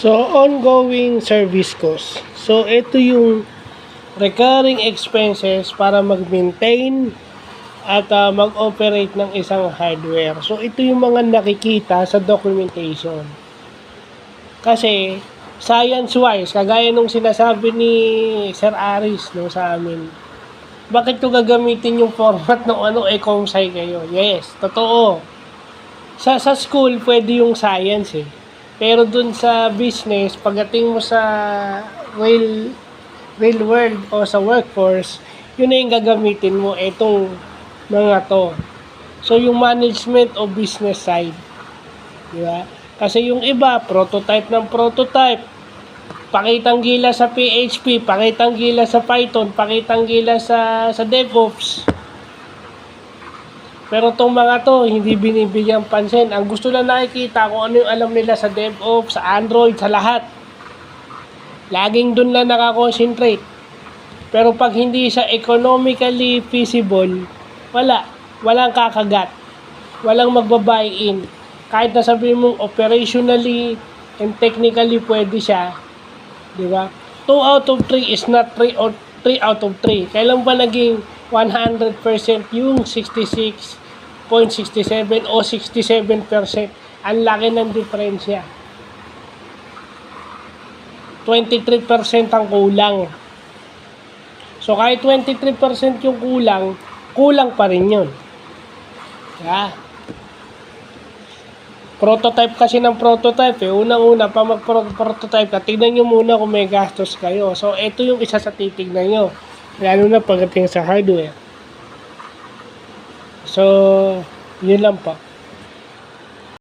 So, ongoing service cost. So, ito yung recurring expenses para mag-maintain at mag-operate ng isang hardware. So, ito yung mga nakikita sa documentation. Kasi, science-wise, kagaya nung sinasabi ni Sir Aris no, sa amin, bakit ko gagamitin yung format ng comsci kayo? Yes, totoo. Sa school, pwede yung science eh. Pero dun sa business, pagdating mo sa real world o sa workforce, yun na yung gagamitin mo, etong mga to. So, yung management o business side. Diba? Kasi yung iba, prototype ng prototype, pakitang gila sa PHP, pakitang gila sa Python, pakitang gila sa DevOps. Pero itong mga to, hindi binibigyan pansin. Ang gusto lang nakikita kung ano yung alam nila sa DevOps, sa Android, sa lahat. Laging dun lang nakakonsentrate. Pero pag hindi siya economically feasible, walang kakagat. Walang magbabuy-in. Kahit na sabihin mong operationally and technically pwede siya, di ba? 2 out of 3 is not 3 out of 3. Kailan ba naging 100% yung 66.67 o 67%? Ang laki ng diferensya. 23% ang kulang. So kahit 23% yung kulang pa rin yun. Yeah. Prototype kasi ng prototype eh. Unang-una pa mag-prototype ka, tignan nyo muna kung may gastos kayo. So ito yung isa sa titignan nyo. Lalo na pagdating sa hardware. So, yun lang po.